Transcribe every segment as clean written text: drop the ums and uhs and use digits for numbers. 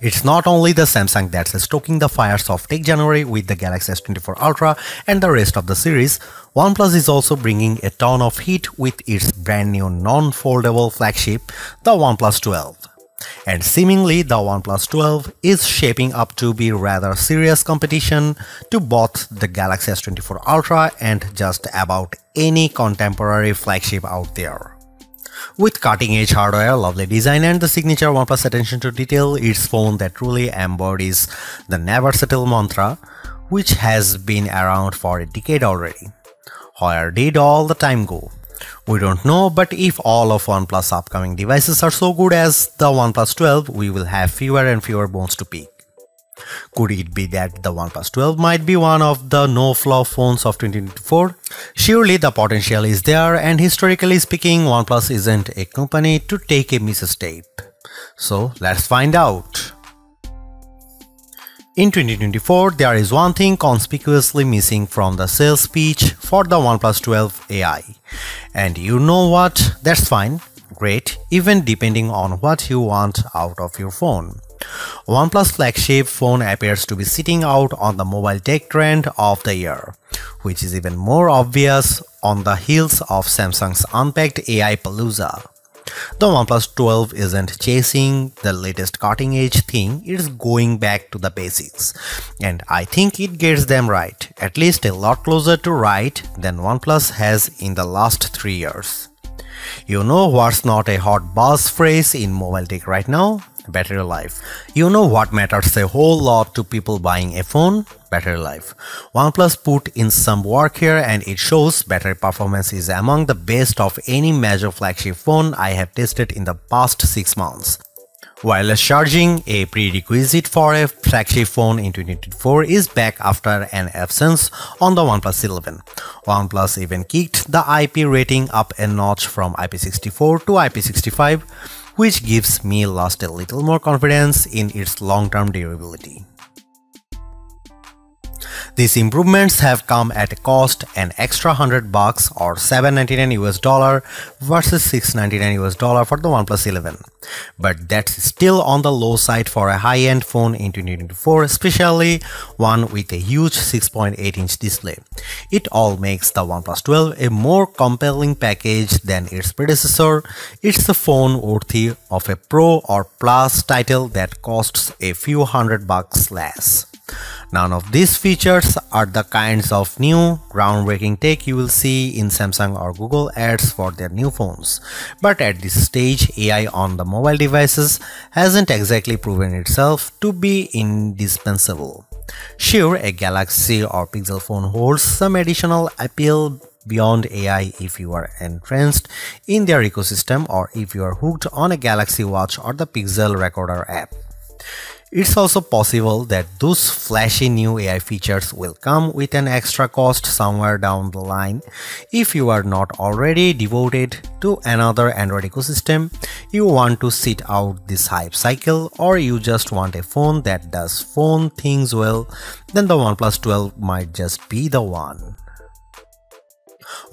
It's not only the Samsung that's stoking the fires of Tech January with the Galaxy S24 Ultra and the rest of the series. OnePlus is also bringing a ton of heat with its brand new non-foldable flagship, the OnePlus 12. And seemingly the OnePlus 12 is shaping up to be rather serious competition to both the Galaxy S24 Ultra and just about any contemporary flagship out there. With cutting-edge hardware, lovely design and the signature OnePlus attention to detail, it's phone that truly embodies the never settle mantra, which has been around for a decade already. Where did all the time go? We don't know, but if all of OnePlus upcoming devices are so good as the OnePlus 12, we will have fewer and fewer bones to pick. Could it be that the OnePlus 12 might be one of the no-flaw phones of 2024? Surely the potential is there, and historically speaking, OnePlus isn't a company to take a misstep. So let's find out. In 2024, there is one thing conspicuously missing from the sales pitch for the OnePlus 12 AI. And you know what? That's fine, great, even depending on what you want out of your phone. OnePlus flagship phone appears to be sitting out on the mobile tech trend of the year, which is even more obvious on the heels of Samsung's unpacked AI Palooza. The OnePlus 12 isn't chasing the latest cutting-edge thing, it's going back to the basics. And I think it gets them right, at least a lot closer to right than OnePlus has in the last 3 years. You know what's not a hot buzz phrase in mobile tech right now? Battery life. You know what matters a whole lot to people buying a phone? Battery life. OnePlus put in some work here and it shows battery performance is among the best of any major flagship phone I have tested in the past 6 months. Wireless charging, a prerequisite for a flagship phone in 2024, is back after an absence on the OnePlus 11. OnePlus even kicked the IP rating up a notch from IP64 to IP65, which gives me lost a little more confidence in its long-term durability. These improvements have come at a cost an extra $100 or $799 versus $699 for the OnePlus 11. But that's still on the low side for a high-end phone in 2024, especially one with a huge 6.8-inch display. It all makes the OnePlus 12 a more compelling package than its predecessor. It's a phone worthy of a Pro or Plus title that costs a few $100 less. None of these features are the kinds of new, groundbreaking tech you will see in Samsung or Google ads for their new phones. But at this stage, AI on the mobile devices hasn't exactly proven itself to be indispensable. Sure, a Galaxy or Pixel phone holds some additional appeal beyond AI if you are entrenched in their ecosystem or if you are hooked on a Galaxy Watch or the Pixel Recorder app. It's also possible that those flashy new AI features will come with an extra cost somewhere down the line. If you are not already devoted to another Android ecosystem, you want to sit out this hype cycle, or you just want a phone that does phone things well, then the OnePlus 12 might just be the one.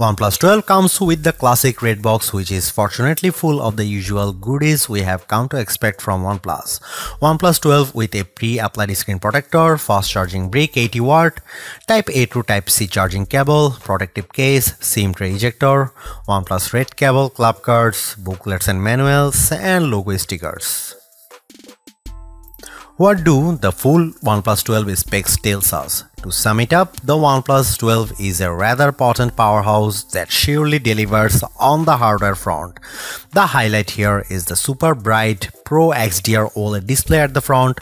OnePlus 12 comes with the classic red box, which is fortunately full of the usual goodies we have come to expect from OnePlus. OnePlus 12 with a pre-applied screen protector, fast charging brick 80 watt, Type A to Type C charging cable, protective case, SIM tray ejector, OnePlus Red cable, club cards, booklets and manuals, and logo stickers. What do the full OnePlus 12 specs tells us? To sum it up, the OnePlus 12 is a rather potent powerhouse that surely delivers on the hardware front. The highlight here is the super bright Pro XDR OLED display at the front,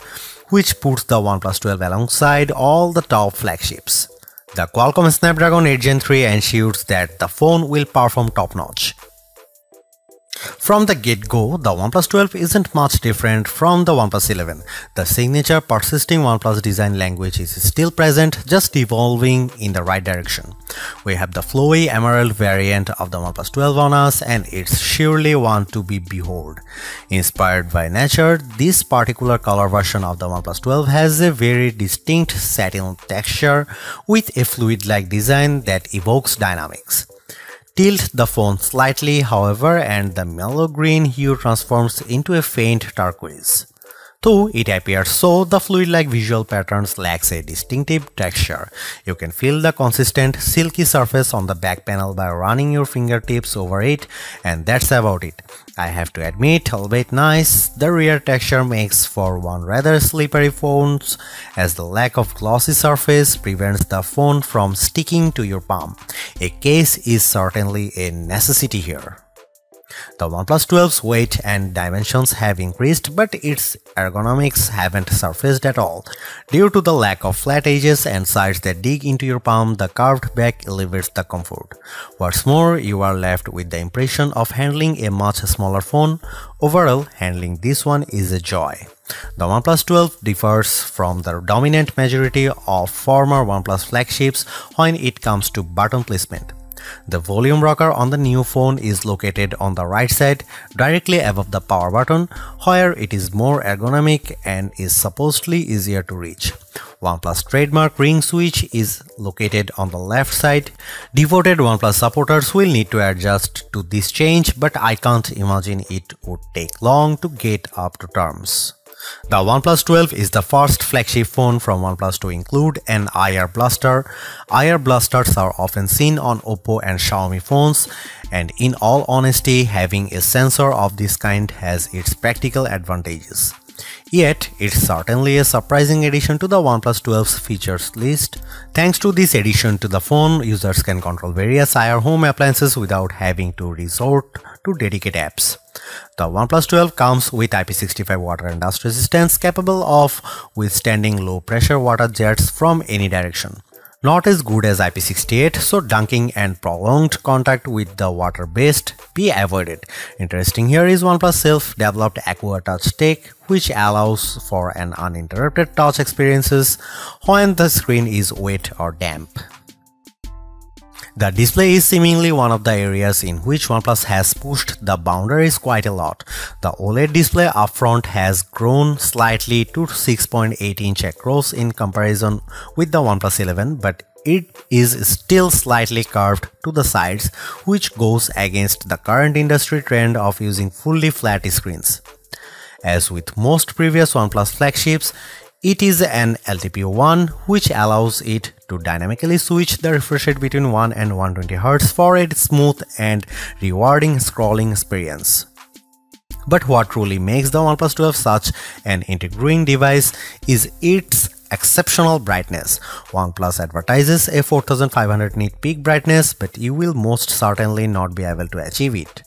which puts the OnePlus 12 alongside all the top flagships. The Qualcomm Snapdragon 8 Gen 3 ensures that the phone will perform top-notch. From the get-go, the OnePlus 12 isn't much different from the OnePlus 11. The signature persisting OnePlus design language is still present, just evolving in the right direction. We have the flowy emerald variant of the OnePlus 12 on us, and it's surely one to be behold. Inspired by nature, this particular color version of the OnePlus 12 has a very distinct satin texture with a fluid-like design that evokes dynamics. Tilt the phone slightly, however, and the mellow green hue transforms into a faint turquoise. Though it appears so, the fluid-like visual patterns lacks a distinctive texture. You can feel the consistent, silky surface on the back panel by running your fingertips over it, and that's about it. I have to admit, albeit nice, the rear texture makes for one rather slippery phone, as the lack of glossy surface prevents the phone from sticking to your palm. A case is certainly a necessity here. The OnePlus 12's weight and dimensions have increased, but its ergonomics haven't surfaced at all. Due to the lack of flat edges and sides that dig into your palm, the curved back elevates the comfort. What's more, you are left with the impression of handling a much smaller phone. Overall, handling this one is a joy. The OnePlus 12 differs from the dominant majority of former OnePlus flagships when it comes to button placement. The volume rocker on the new phone is located on the right side, directly above the power button, where it is more ergonomic and is supposedly easier to reach. OnePlus trademark ring switch is located on the left side. Devoted OnePlus supporters will need to adjust to this change, but I can't imagine it would take long to get up to terms. The OnePlus 12 is the first flagship phone from OnePlus to include an IR blaster. IR blasters are often seen on Oppo and Xiaomi phones, and in all honesty, having a sensor of this kind has its practical advantages. Yet, it's certainly a surprising addition to the OnePlus 12's features list. Thanks to this addition to the phone, users can control various IR home appliances without having to resort to dedicated apps. The OnePlus 12 comes with IP65 water and dust resistance, capable of withstanding low pressure water jets from any direction. Not as good as IP68, so dunking and prolonged contact with the water best be avoided. Interesting here is OnePlus self-developed Aqua Touch tech, which allows for an uninterrupted touch experiences when the screen is wet or damp. The display is seemingly one of the areas in which OnePlus has pushed the boundaries quite a lot. The OLED display up front has grown slightly to 6.8-inch across in comparison with the OnePlus 11, but it is still slightly curved to the sides, which goes against the current industry trend of using fully flat screens. As with most previous OnePlus flagships, it is an LTPO1, which allows it to dynamically switch the refresh rate between 1 and 120Hz for a smooth and rewarding scrolling experience. But what truly makes the OnePlus 12 such an intriguing device is its exceptional brightness. OnePlus advertises a 4500 nit peak brightness, but you will most certainly not be able to achieve it.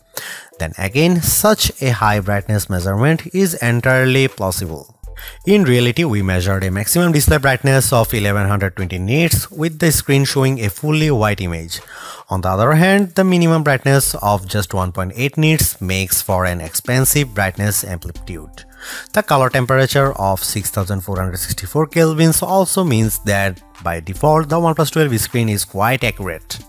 Then again, such a high brightness measurement is entirely plausible. In reality, we measured a maximum display brightness of 1120 nits with the screen showing a fully white image. On the other hand, the minimum brightness of just 1.8 nits makes for an expensive brightness amplitude. The color temperature of 6464 kelvins also means that by default the OnePlus 12 screen is quite accurate.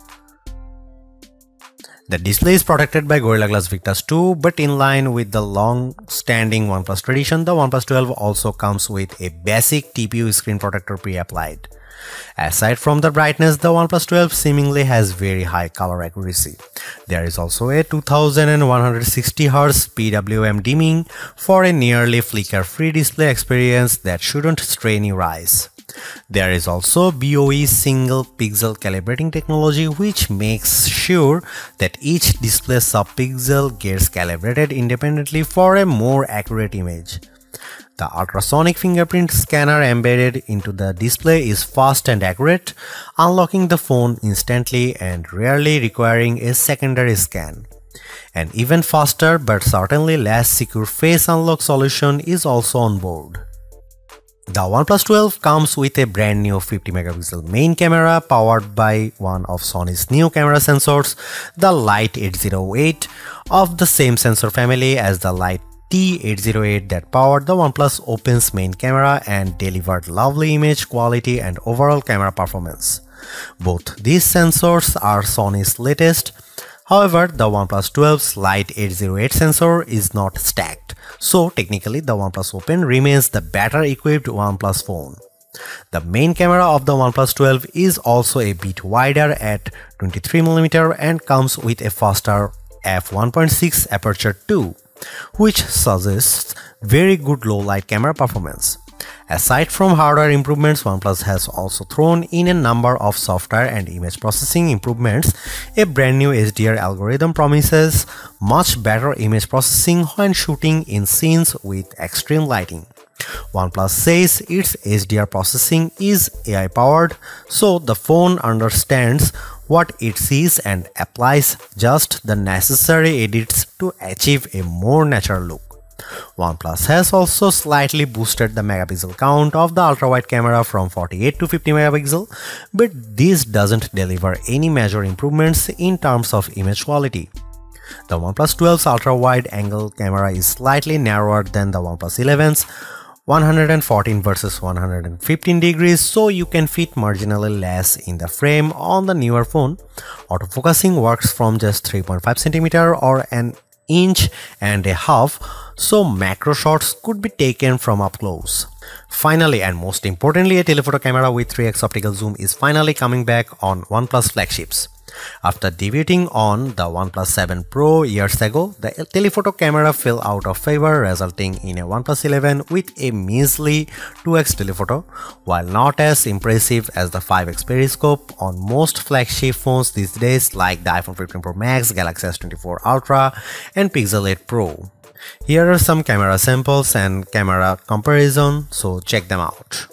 The display is protected by Gorilla Glass Victus 2, but in line with the long-standing OnePlus tradition, the OnePlus 12 also comes with a basic TPU screen protector pre-applied. Aside from the brightness, the OnePlus 12 seemingly has very high color accuracy. There is also a 2160Hz PWM dimming for a nearly flicker-free display experience that shouldn't strain your eyes. There is also BOE single pixel calibrating technology, which makes sure that each display subpixel gets calibrated independently for a more accurate image. The ultrasonic fingerprint scanner embedded into the display is fast and accurate, unlocking the phone instantly and rarely requiring a secondary scan. An even faster but certainly less secure face unlock solution is also on board. The OnePlus 12 comes with a brand new 50 megapixel main camera powered by one of Sony's new camera sensors, the Light 808, of the same sensor family as the Light T808 that powered the OnePlus Open's main camera and delivered lovely image quality and overall camera performance. Both these sensors are Sony's latest. However, the OnePlus 12's Light 808 sensor is not stacked, so technically the OnePlus Open remains the better equipped OnePlus phone. The main camera of the OnePlus 12 is also a bit wider at 23mm and comes with a faster f1.6 aperture too. which suggests very good low light camera performance. Aside from hardware improvements, OnePlus has also thrown in a number of software and image processing improvements. A brand new HDR algorithm promises much better image processing when shooting in scenes with extreme lighting. OnePlus says its HDR processing is AI powered, so the phone understands what it sees and applies just the necessary edits to achieve a more natural look. OnePlus has also slightly boosted the megapixel count of the ultra-wide camera from 48 to 50 megapixel, but this doesn't deliver any major improvements in terms of image quality. The OnePlus 12's ultra-wide angle camera is slightly narrower than the OnePlus 11's 114 versus 115 degrees, so you can fit marginally less in the frame on the newer phone. Autofocusing works from just 3.5 cm or an inch and a half, so macro shots could be taken from up close. Finally, and most importantly, a telephoto camera with 3x optical zoom is finally coming back on OnePlus flagships. After debuting on the OnePlus 7 Pro years ago, the telephoto camera fell out of favor, resulting in a OnePlus 11 with a measly 2x telephoto. While not as impressive as the 5x periscope on most flagship phones these days like the iPhone 15 Pro Max, Galaxy S24 Ultra and Pixel 8 Pro. Here are some camera samples and camera comparison, so check them out.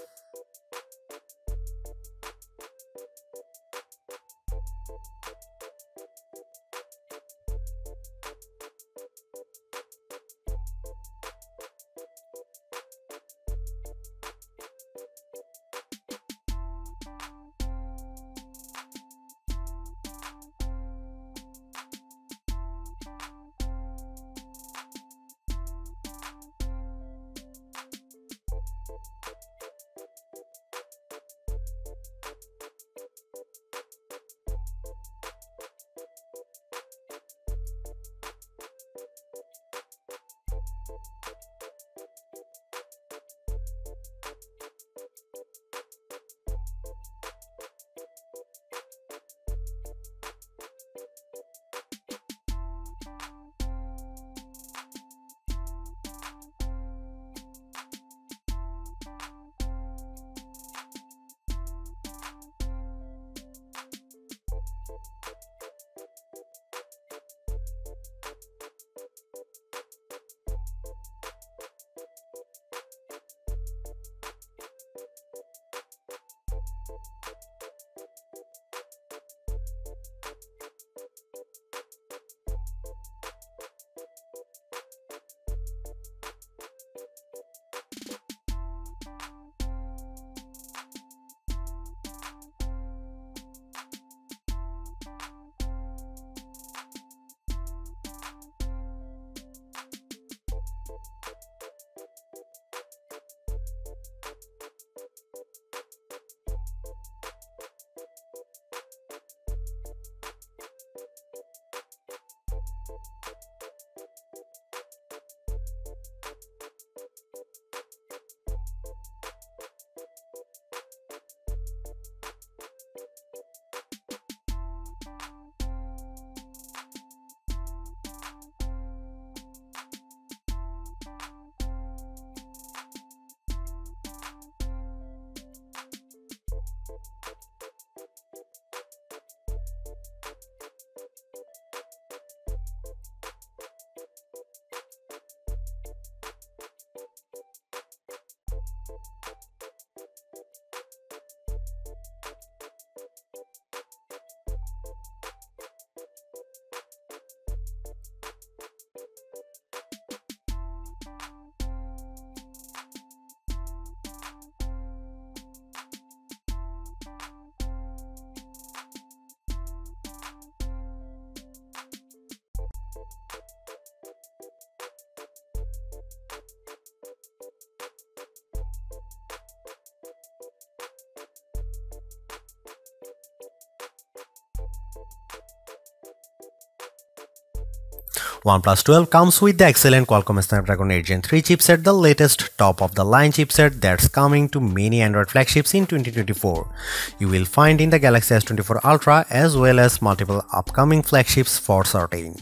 OnePlus 12 comes with the excellent Qualcomm Snapdragon 8 Gen 3 chipset, the latest top-of-the-line chipset that's coming to many Android flagships in 2024. You will find in the Galaxy S24 Ultra as well as multiple upcoming flagships for certain.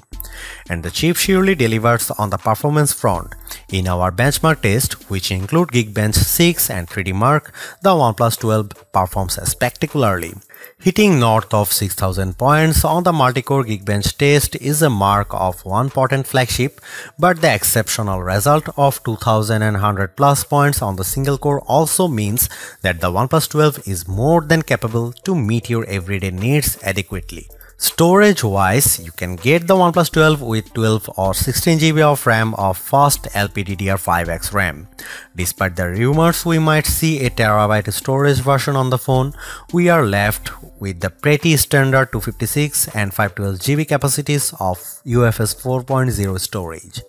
And the chip surely delivers on the performance front. In our benchmark test, which include Geekbench 6 and 3D Mark, the OnePlus 12 performs spectacularly. Hitting north of 6000 points on the multi-core Geekbench test is a mark of one potent flagship, but the exceptional result of 2100 plus points on the single core also means that the OnePlus 12 is more than capable to meet your everyday needs adequately. Storage-wise, you can get the OnePlus 12 with 12 or 16 GB of RAM of fast LPDDR5X RAM. Despite the rumors we might see a terabyte storage version on the phone, we are left with the pretty standard 256 and 512 GB capacities of UFS 4.0 storage.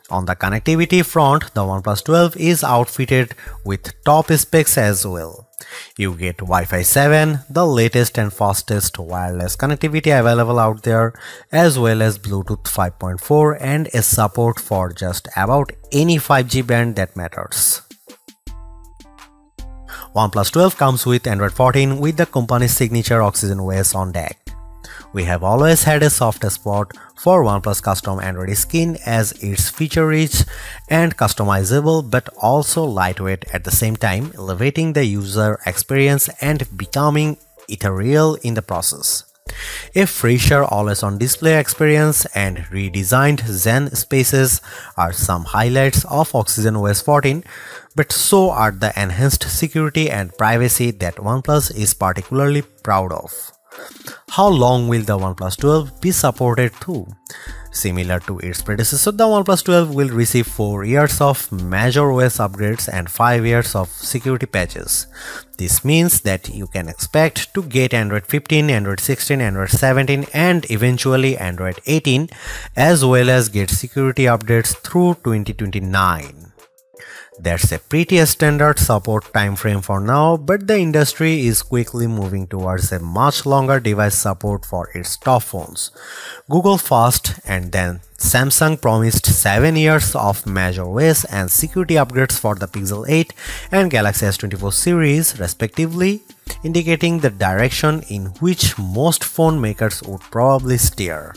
On the connectivity front, the OnePlus 12 is outfitted with top specs as well. You get Wi-Fi 7, the latest and fastest wireless connectivity available out there, as well as Bluetooth 5.4 and a support for just about any 5G band that matters. OnePlus 12 comes with Android 14 with the company's signature Oxygen OS on deck. We have always had a soft spot for OnePlus custom Android skin as it's feature-rich and customizable but also lightweight at the same time, elevating the user experience and becoming ethereal in the process. A fresher always-on display experience and redesigned Zen spaces are some highlights of Oxygen OS 14, but so are the enhanced security and privacy that OnePlus is particularly proud of. How long will the OnePlus 12 be supported through? Similar to its predecessor, the OnePlus 12 will receive 4 years of major OS upgrades and 5 years of security patches. This means that you can expect to get Android 15, Android 16, Android 17 and eventually Android 18, as well as get security updates through 2029. That's a pretty standard support timeframe for now, but the industry is quickly moving towards a much longer device support for its top phones. Google first and then Samsung promised 7 years of major OS and security upgrades for the Pixel 8 and Galaxy S24 series respectively, indicating the direction in which most phone makers would probably steer.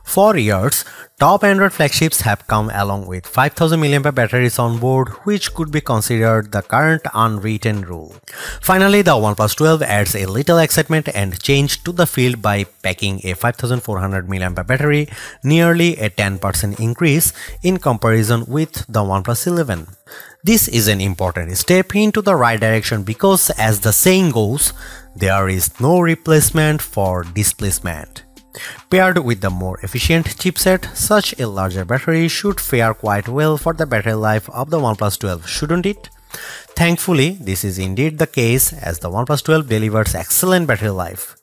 For years, top Android flagships have come along with 5000 mAh batteries on board, which could be considered the current unwritten rule. Finally, the OnePlus 12 adds a little excitement and change to the field by packing a 5400 mAh battery, nearly a 10% increase in comparison with the OnePlus 11. This is an important step into the right direction because, as the saying goes, there is no replacement for displacement. Paired with the more efficient chipset, such a larger battery should fare quite well for the battery life of the OnePlus 12, shouldn't it? Thankfully, this is indeed the case as the OnePlus 12 delivers excellent battery life.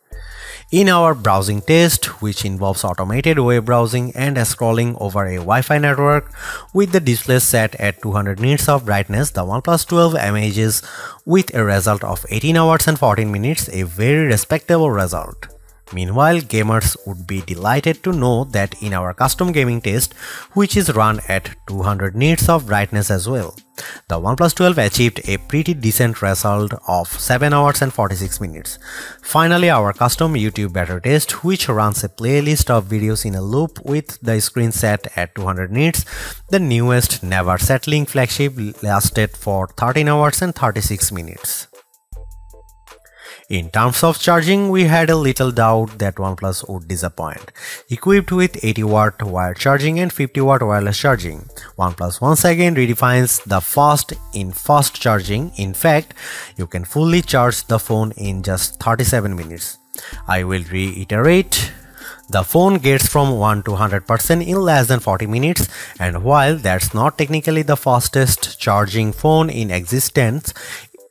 In our browsing test, which involves automated web browsing and scrolling over a Wi-Fi network with the display set at 200 nits of brightness, the OnePlus 12 emerges with a result of 18 hours and 14 minutes, a very respectable result. Meanwhile, gamers would be delighted to know that in our custom gaming test, which is run at 200 nits of brightness as well, the OnePlus 12 achieved a pretty decent result of 7 hours and 46 minutes. Finally, our custom YouTube battery test, which runs a playlist of videos in a loop with the screen set at 200 nits, the newest never settling flagship lasted for 13 hours and 36 minutes. In terms of charging, we had a little doubt that OnePlus would disappoint. Equipped with 80-watt wired charging and 50-watt wireless charging, OnePlus once again redefines the fast in fast charging. In fact, you can fully charge the phone in just 37 minutes. I will reiterate. The phone gets from 1 to 100% in less than 40 minutes, and while that's not technically the fastest charging phone in existence,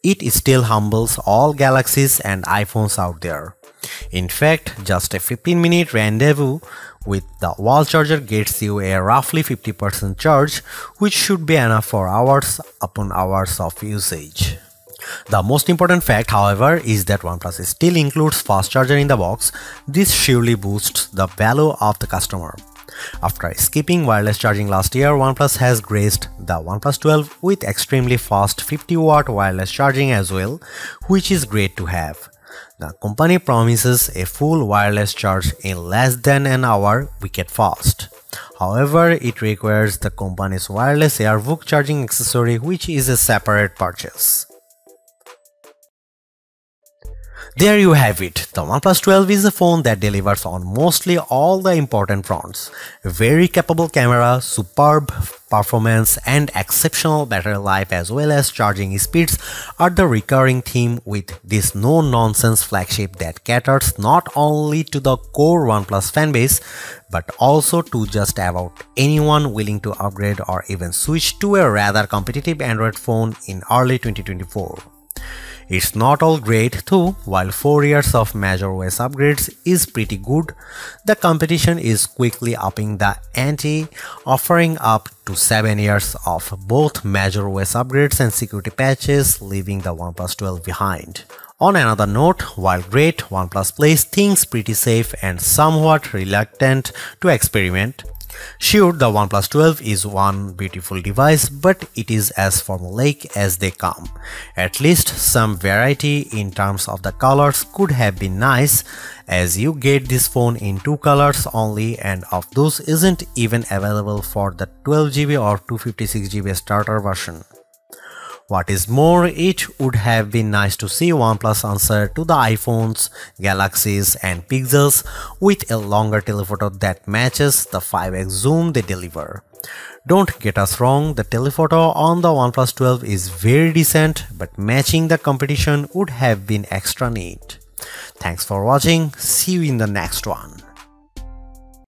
it still humbles all Galaxies and iPhones out there. In fact, just a 15-minute rendezvous with the wall charger gets you a roughly 50% charge, which should be enough for hours upon hours of usage. The most important fact, however, is that OnePlus still includes fast charger in the box. This surely boosts the value of the customer. After skipping wireless charging last year, OnePlus has graced the OnePlus 12 with extremely fast 50-watt wireless charging as well, which is great to have. The company promises a full wireless charge in less than an hour, wicked fast. However, it requires the company's wireless AirBook charging accessory, which is a separate purchase. There you have it. The OnePlus 12 is a phone that delivers on mostly all the important fronts. A very capable camera, superb performance and exceptional battery life as well as charging speeds are the recurring theme with this no-nonsense flagship that caters not only to the core OnePlus fanbase but also to just about anyone willing to upgrade or even switch to a rather competitive Android phone in early 2024. It's not all great too. While 4 years of major OS upgrades is pretty good, the competition is quickly upping the ante, offering up to 7 years of both major OS upgrades and security patches, leaving the OnePlus 12 behind. On another note, while great, OnePlus plays things pretty safe and somewhat reluctant to experiment. Sure, the OnePlus 12 is one beautiful device, but it is as formulaic as they come. At least some variety in terms of the colors could have been nice, as you get this phone in 2 colors only, and of those isn't even available for the 12GB or 256GB starter version. What is more, it would have been nice to see OnePlus answer to the iPhones, Galaxies and Pixels with a longer telephoto that matches the 5x zoom they deliver. Don't get us wrong, the telephoto on the OnePlus 12 is very decent, but matching the competition would have been extra neat. Thanks for watching, see you in the next one.